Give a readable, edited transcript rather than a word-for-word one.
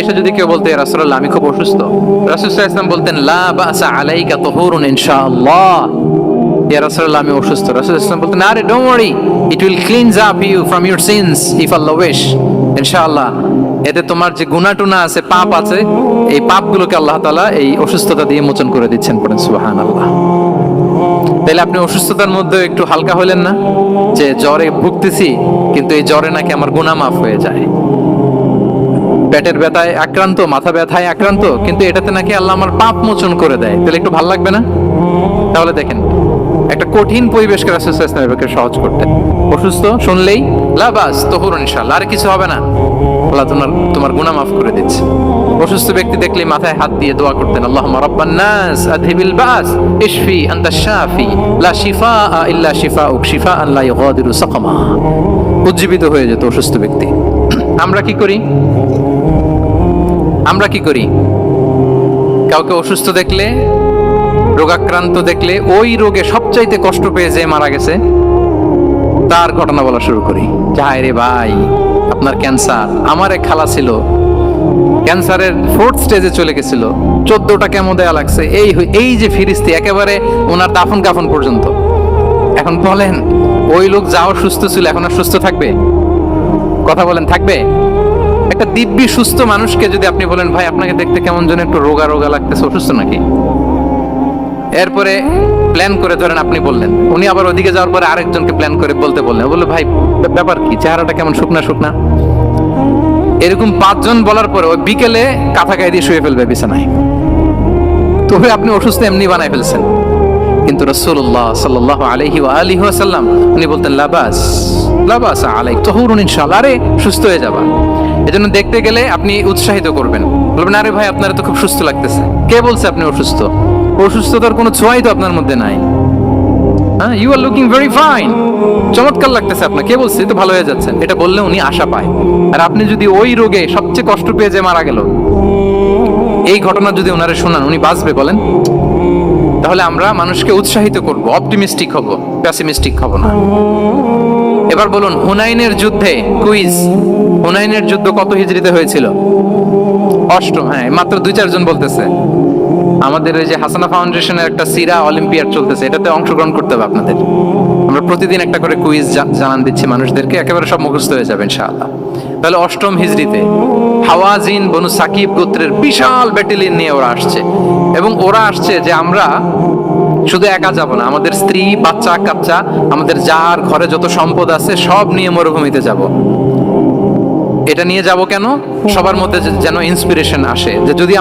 এসে যদি কেউ বলতে, রাসূলুল্লাহ আমি খুব অসুস্থ, রাসূল সাল্লাল্লাহু আলাইহি ওয়াসাল্লাম বলতেন, লা বাসা আলাইকা তুহুরুন ইনশাআল্লাহ। ইয়া রাসূলুল্লাহ আমি অসুস্থ, রাসূল সাল্লাল্লাহু আলাইহি ওয়াসাল্লাম বলতেন, আরে don't worry, it will cleanse up you from your sins if Allah wish. ইনশাআল্লাহ এতে তোমার যে গুনাহ টুনা আছে, পাপ আছে, এই পাপগুলোকে আল্লাহ তাআলা এই অসুস্থতা দিয়ে মোচন করে দিচ্ছেন। পড়েন সুবহানাল্লাহ। তাহলে আপনি অসুস্থতার মধ্যে একটু হালকা হলেন না, যে জ্বরে ভুগতেছি কিন্তু এই জ্বরে নাকি আমার গুনাহ মাফ হয়ে যায়। পেটের ব্যথায় আক্রান্ত, মাথা ব্যথায় আক্রান্ত, কিন্তু এটাতে নাকি আল্লাহ আমার পাপ মোচন করে দেয়, তাহলে একটু ভালো লাগবে না? তাহলে দেখেন, একটা কঠিন পরিবেশকে রাসূল সাল্লাল্লাহু আলাইহি ওয়াসাল্লাম সহজ করতেন। অসুস্থ শুনলেই লা বাস তুহুরুন ইনশাআল্লাহ, আর কিছু হবে না, আল্লাহ তোমার গুনাহ মাফ করে দিচ্ছে। অসুস্থ ব্যক্তি দেখলেই মাথায় হাত দিয়ে দোয়া করতেন, আল্লাহুম্মা রাব্বান নাস আযহিবিল বাস ইশফি আনতাশ শাফি লা শিফাআ ইল্লা শিফাউক শিফাআন লা ইউগাদিরু সাকামা। উজ্জীবিত হয়ে যেত অসুস্থ ব্যক্তি। আমরা কি করি? কাউকে অসুস্থ দেখলে, রোগাক্রান্ত দেখলে, ওই রোগে সবচাইতে কষ্ট পেয়ে যে মারা গেছে তার ঘটনা বলা শুরু করি। যাই রে ভাই, আপনার ক্যান্সার, আমার এক খালা ছিল, ক্যান্সারের 4th স্টেজে চলে গেছিল, 14টা কেমো দেয়া লাগছে, এই যে ফিরিস্তি একেবারে ওনার দাফন কাফন পর্যন্ত। এখন বলেন, ওই লোক যাও সুস্থ ছিল, এখন আর সুস্থ থাকবে? কথা বলেন, থাকবে? একটা দিব্যি সুস্থ মানুষকে যদি আপনি বলেন, ভাই আপনাকে দেখতে কেমন যেন একটু রোগা রোগা লাগতেছে, অসুস্থ নাকি? এরপরে প্ল্যান করে, ধরেন আপনি বললেন, উনি আবার ওদিকে যাওয়ার পরে আরেকজনকে প্ল্যান করে বলতে বললেন, বললো ভাই ব্যাপার কি, চেহারাটা কেমন শুকনা শুকনা। এরকম 5 জন বলার পরে ওই বিকেলে কাঁথা গায়ে দিয়ে শুয়ে ফেলবে বিছানায়। তবে আপনি অসুস্থ এমনি বানাই ফেলছেন। কিন্তু রাসূলুল্লাহ সাল্লাল্লাহু আলাইহি ওয়া আলিহি ওয়াসাল্লাম উনি বলতেন, লা বাস আলাইক তুহুরুন ইনশাআল্লাহ, আরে সুস্থ হয়ে যাবা। এজন্য দেখতে গেলে আপনি উৎসাহিত করবেন, বলবেন, আরে ভাই আপনার তো খুব সুস্থ লাগতেছে। কে বলছে আপনি অসুস্থ? অসুস্থতার কোনো ছোঁয়াই তো আপনার মধ্যে নাই। হ্যাঁ, you are looking very fine, চমৎকার লাগতেছে আপনার, কে বলছে? তো ভালো হয়ে যাচ্ছেন। এটা বললে উনি আশা পায়। আর আপনি যদি ওই রোগে সবচেয়ে কষ্ট পেয়ে যে মারা গেল, এই ঘটনা যদি ওনারে শোনান, উনি বাঁচবে বলেন? তাহলে আমরা মানুষকে উৎসাহিত করব, অপটিমিস্টিক হব, প্যাসিমিস্টিক হব না। এবার বলুন, হুনাইনের যুদ্ধে, কুইজ, হুনাইনের যুদ্ধ কত হিজরিতে হয়েছিল? 8ম। হ্যাঁ, মাত্র 2-4 জন বলতেছে। আমাদের এই যে হাসানা ফাউন্ডেশনের একটা সিরা অলিম্পিয়াড চলতেছে, এটাতে অংশগ্রহণ করতে হবে আপনাদের। আমরা প্রতিদিন একটা করে কুইজ জানান দিচ্ছি মানুষদেরকে, একেবারে সব মুখস্থ হয়ে যাবে ইনশাআল্লাহ। তাহলে 8ম হিজরিতে হাওয়াজিন বনু সাকিব গোত্রের বিশাল ব্যাটালিয়ন নিয়ে ওরা আসছে, এবং ওরা আসছে যে আমরা শুধু একা যাব না, আমাদের স্ত্রী, বাচ্চা কাচ্চা, আমাদের যার ঘরে যত সম্পদ আছে সব নিয়ে মরুভূমিতে যাব। এটা নিয়ে যাব কেন? সবার মধ্যে যেন ইন্সপিরেশন আসে, যে যদি